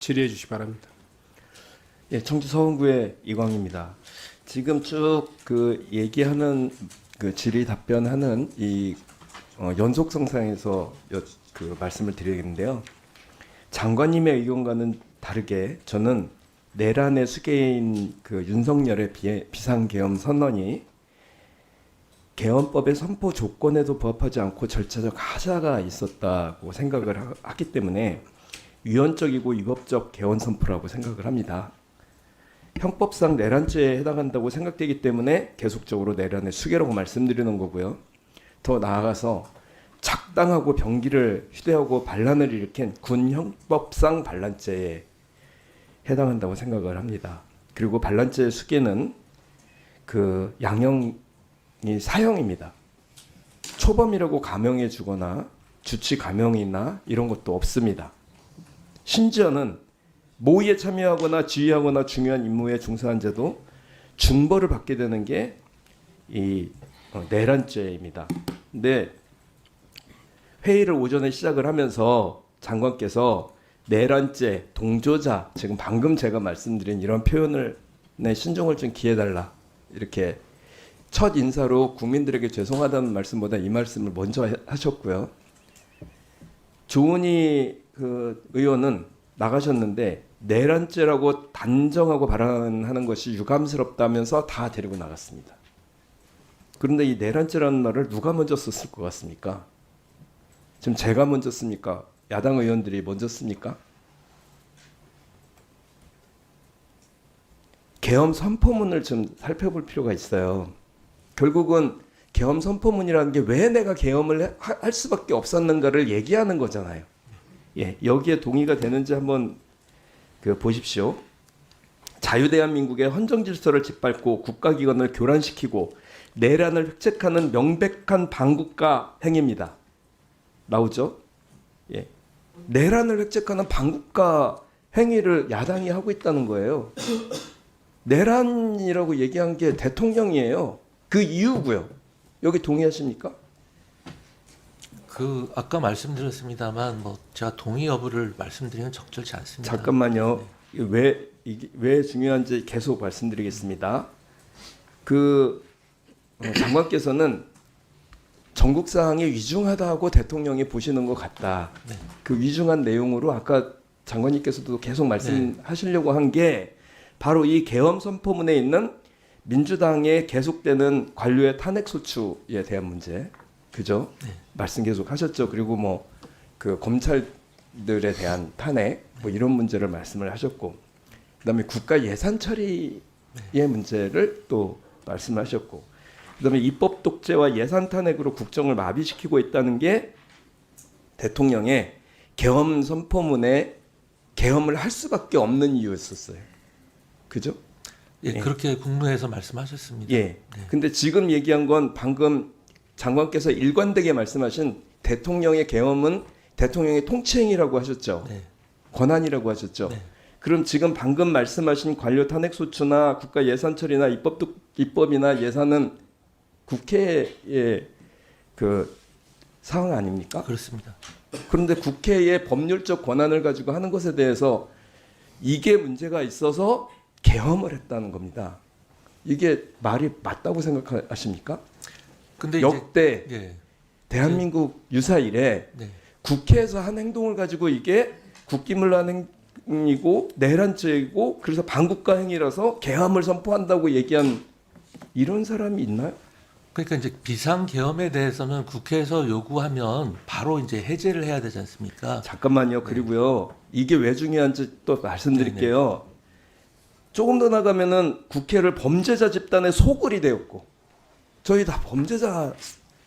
질의해 주시기 바랍니다. 예, 청주 서원구의 이광입니다. 지금 쭉 그 얘기하는 그 질의 답변하는 이 연속성상에서 그 말씀을 드리겠는데요. 장관님의 의견과는 다르게 저는 내란의 수괴인 그 윤석열의 비상계엄 선언이 계엄법의 선포 조건에도 부합하지 않고 절차적 하자가 있었다고 생각을 하기 때문에 위헌적이고 위법적 계엄 선포라고 생각을 합니다. 형법상 내란죄에 해당한다고 생각되기 때문에 계속적으로 내란의 수괴라고 말씀드리는 거고요. 더 나아가서 작당하고 병기를 휴대하고 반란을 일으킨 군 형법상 반란죄에 해당한다고 생각을 합니다. 그리고 반란죄의 수괴는 그 양형이 사형입니다. 초범이라고 감형해 주거나 주치 감형이나 이런 것도 없습니다. 심지어는 모의에 참여하거나 지휘하거나 중요한 임무에 중사한 죄도 중벌을 받게 되는 게 이 내란죄입니다. 근데 회의를 오전에 시작을 하면서 장관께서 내란죄, 동조자, 지금 방금 제가 말씀드린 이런 표현을 내 신중을 좀 기해달라 이렇게 첫 인사로 국민들에게 죄송하다는 말씀보다 이 말씀을 먼저 하셨고요. 조은희 그 의원은 나가셨는데 내란죄라고 단정하고 발언하는 것이 유감스럽다면서 다 데리고 나갔습니다. 그런데 이 내란죄라는 말을 누가 먼저 썼을 것 같습니까? 지금 제가 먼저 씁니까? 야당 의원들이 먼저 씁니까? 계엄 선포문을 좀 살펴볼 필요가 있어요. 결국은 계엄 선포문이라는 게 왜 내가 계엄을 할 수밖에 없었는가를 얘기하는 거잖아요. 예, 여기에 동의가 되는지 한번 보십시오. 자유대한민국의 헌정질서를 짓밟고 국가기관을 교란시키고 내란을 획책하는 명백한 반국가 행위입니다. 나오죠? 예. 내란을 획책하는 반국가 행위를 야당이 하고 있다는 거예요. 내란이라고 얘기한 게 대통령이에요. 그 이유고요. 여기 동의하십니까? 그 아까 말씀드렸습니다만 뭐 제가 동의 여부를 말씀드리면 적절치 않습니다. 잠깐만요. 왜 중요한지 계속 말씀드리겠습니다. 장관께서는 전국 사항이 위중하다고 대통령이 보시는 것 같다. 네. 그 위중한 내용으로 아까 장관님께서도 계속 말씀하시려고 한 게 바로 이 계엄 선포문에 있는 민주당의 계속되는 관료의 탄핵 소추에 대한 문제, 그죠? 네. 말씀 계속 하셨죠. 그리고 뭐 그 검찰들에 대한 탄핵 뭐 이런 문제를 말씀을 하셨고, 그다음에 국가 예산 처리의 문제를 또 말씀하셨고, 그다음에 입법 독재와 예산 탄핵으로 국정을 마비시키고 있다는 게 대통령의 계엄 선포문에 계엄을 할 수밖에 없는 이유였었어요. 그죠? 예, 그렇게 국무회에서 말씀하셨습니다. 예. 네. 근데 지금 얘기한 건 방금 장관께서 일관되게 말씀하신 대통령의 계엄은 대통령의 통치행위라고 하셨죠. 네. 권한이라고 하셨죠. 네. 그럼 지금 방금 말씀하신 관료 탄핵 소추나 국가 예산 처리나 입법이나 예산은 국회의 그 사항 아닙니까? 그렇습니다. 그런데 국회의 법률적 권한을 가지고 하는 것에 대해서 이게 문제가 있어서 계엄을 했다는 겁니다. 이게 말이 맞다고 생각하십니까? 근데 역대 이제, 예. 대한민국 유사 이래 네. 국회에서 한 행동을 가지고 이게 국기문란 행위고 내란죄이고 그래서 반국가 행위라서 계엄을 선포한다고 얘기한 이런 사람이 있나요? 그러니까 이제 비상 계엄에 대해서는 국회에서 요구하면 바로 이제 해제를 해야 되지 않습니까? 잠깐만요. 그리고요. 이게 왜 중요한지 또 말씀드릴게요. 조금 더 나가면은 국회를 범죄자 집단의 소굴이 되었고, 저희 다 범죄자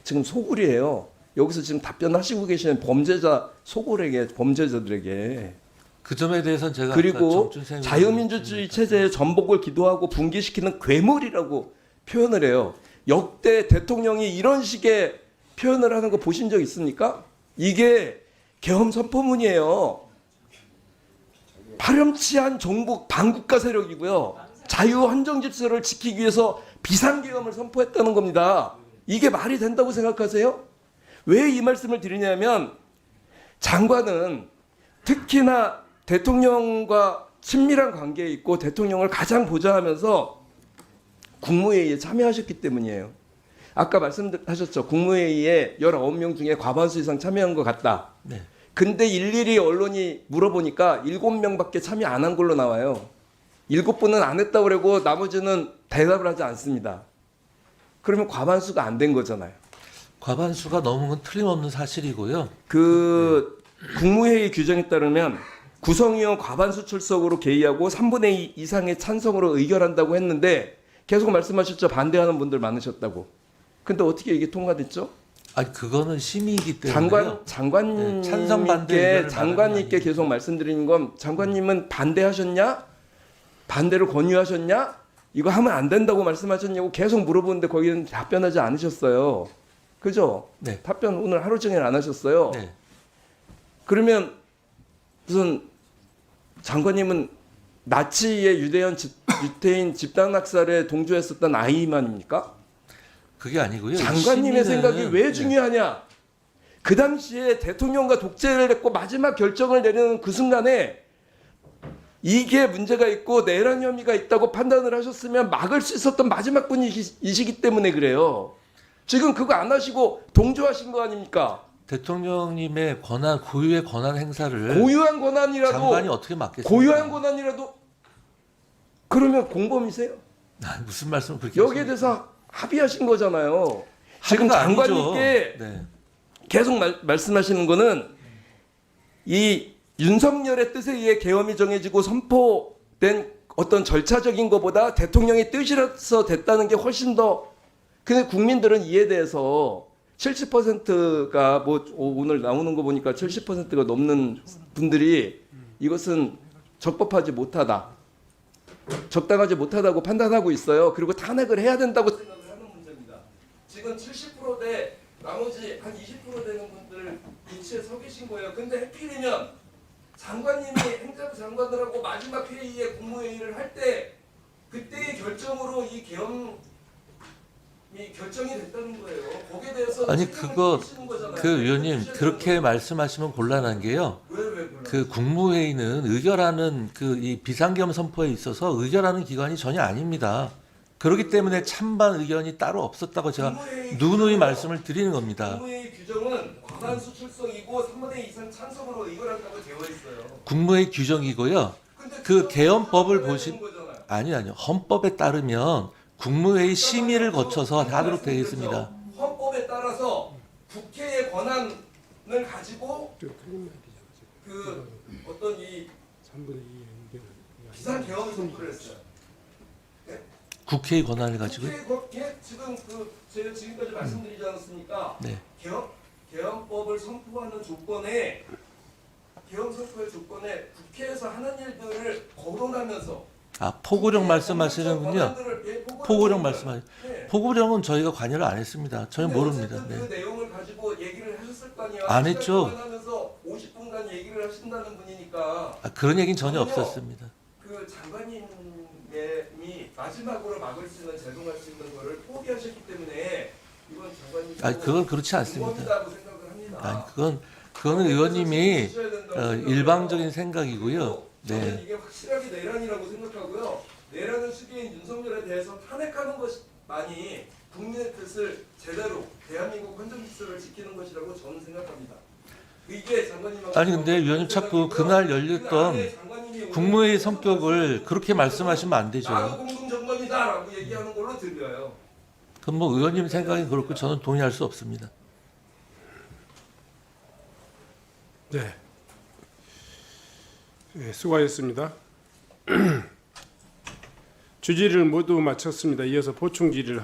지금 소굴이에요. 여기서 지금 답변하시고 계시는 범죄자 소굴에게, 범죄자들에게. 그 점에 대해서는 제가 그리고 정준생 자유민주주의 체제의 전복을 기도하고 붕괴시키는 괴물이라고 표현을 해요. 역대 대통령이 이런 식의 표현을 하는 거 보신 적 있습니까? 이게 계엄 선포문이에요. 파렴치한 정부 반국가 세력이고요. 자유 헌정 질서를 지키기 위해서 비상계엄을 선포했다는 겁니다. 이게 말이 된다고 생각하세요? 왜 이 말씀을 드리냐면 장관은 특히나 대통령과 친밀한 관계에 있고 대통령을 가장 보좌하면서 국무회의에 참여하셨기 때문이에요. 아까 말씀하셨죠. 국무회의에 19명 중에 과반수 이상 참여한 것 같다. 네. 근데 일일이 언론이 물어보니까 7명밖에 참여 안 한 걸로 나와요. 7분은 안 했다고 그러고 나머지는 대답을 하지 않습니다. 그러면 과반수가 안 된 거잖아요. 과반수가 넘은 건 틀림없는 사실이고요. 그 국무회의 규정에 따르면 구성위원 과반수 출석으로 개의하고 3분의 2 이상의 찬성으로 의결한다고 했는데 계속 말씀하셨죠. 반대하는 분들 많으셨다고. 근데 어떻게 이게 통과됐죠? 아니 그거는 심의이기 때문에요. 장관님께 찬성 반대 의견을 장관님께 계속 말씀드리는 건 장관님은 반대하셨냐? 반대를 권유하셨냐? 이거 하면 안 된다고 말씀하셨냐고 계속 물어보는데 거기는 답변하지 않으셨어요. 그죠? 네. 답변 오늘 하루 종일 안 하셨어요. 네. 그러면 무슨 장관님은 나치의 유태인 집단 학살에 동조했었던 아이만입니까? 그게 아니고요. 장관님의 시민은- 생각이 왜 네. 중요하냐? 그 당시에 대통령과 독재를 했고 마지막 결정을 내리는 그 순간에 이게 문제가 있고 내란 혐의가 있다고 판단을 하셨으면 막을 수 있었던 마지막 분이시기 때문에 그래요. 지금 그거 안 하시고 동조하신 거 아닙니까? 대통령님의 권한 고유의 권한 행사를 고유한 권한이라도 장관이 어떻게 막겠습니까? 고유한 권한이라도 그러면 공범이세요? 아, 무슨 말씀을 그렇게 여기에 하십니까? 대해서 합의하신 거잖아요. 지금 합의가 아니죠. 장관님께 네. 계속 말씀하시는 거는 이 윤석열의 뜻에 의해 계엄이 정해지고 선포된 어떤 절차적인 것보다 대통령의 뜻이라서 됐다는 게 훨씬 더 근데 국민들은 이에 대해서 70%가 뭐 오늘 나오는 거 보니까 70%가 넘는 분들이 이것은 적법하지 못하다. 적당하지 못하다고 판단하고 있어요. 그리고 탄핵을 해야 된다고 생각을 하는 문제입니다. 지금 70%대 나머지 한 20% 되는 분들 위치에 서 계신 거예요. 근데 해필이면 장관님이 행정부 장관들하고 마지막 회의에 국무회의를 할 때 그때의 결정으로 이 계엄이 결정이 됐다는 거예요. 거기에 대해서 아니 책임을 그거 지시는 거잖아요. 그 의원님 지시는 그렇게 거잖아요. 말씀하시면 곤란한 게요. 왜 그래요? 그 국무회의는 의결하는 그 이 비상계엄 선포에 있어서 의결하는 기관이 전혀 아닙니다. 그렇기 때문에 찬반 의견이 따로 없었다고 제가 국무회의 누누이 규정은- 말씀을 드리는 겁니다. 국무회의 규정은 과반수 출석이고 3분의 2 이상 찬성으로 의결한다고 되어 있어요. 국무회의 규정이고요. 근데 그 개헌법을 해야 보시- 되는 거잖아요. 아니요. 헌법에 따르면 국무회의 심의를 거쳐서 하도록 되어 있습니다. 헌법에 따라서 국회의 권한을 가지고 그 어떤 이 비상 개헌 선포를 했어요. 국회의 권한을 가지고요. 국회 지금 그 제가 지금까지 말씀드리지 않았습니까? 네. 개헌법을 선포하는 조건에 개헌 선포의 조건에 국회에서 하는 일들을 거론하면서 아 포고령 말씀하시는군요. 포고령 말씀하시. 네. 포고령은 저희가 관여를 안 했습니다. 저희 모릅니다. 어쨌든 네. 그 내용을 가지고 얘기를 하셨을 거 아니에요. 안 했죠. 하면서 50분간 얘기를 하신다는 분이니까 아, 그런 얘기는 전혀 전혀 없었습니다. 그 장관님이 마지막으로 막을 수 있는 제동할 수 있는 거를 포기하셨기 때문에 이건 장관님 아 그건 그렇지 않습니다. 공범이라고 생각을 합니다. 아니 그거는 의원님이 주셔야 된다고 생각을 일방적인 해요. 생각이고요. 저는 네. 이게 확실하게 내란이라고 생각하고요. 내란을 수기인 윤석열에 대해서 탄핵하는 것만이 국민의 뜻을 제대로 대한민국 헌정 질서를 지키는 것이라고 저는 생각합니다. 이게 장관님하고 아니 근데 위원님 자꾸 그날 열렸던 국무회의 성격을 그렇게 말씀하시면 안 나도 되죠. 공동정범이다라고 얘기하는 걸로 들려요. 그럼 뭐 의원님 생각이 그렇고 저는 동의할 수 없습니다. 네. 네, 수고하셨습니다. 주지를 모두 마쳤습니다. 이어서 보충 질의를 하겠습니다.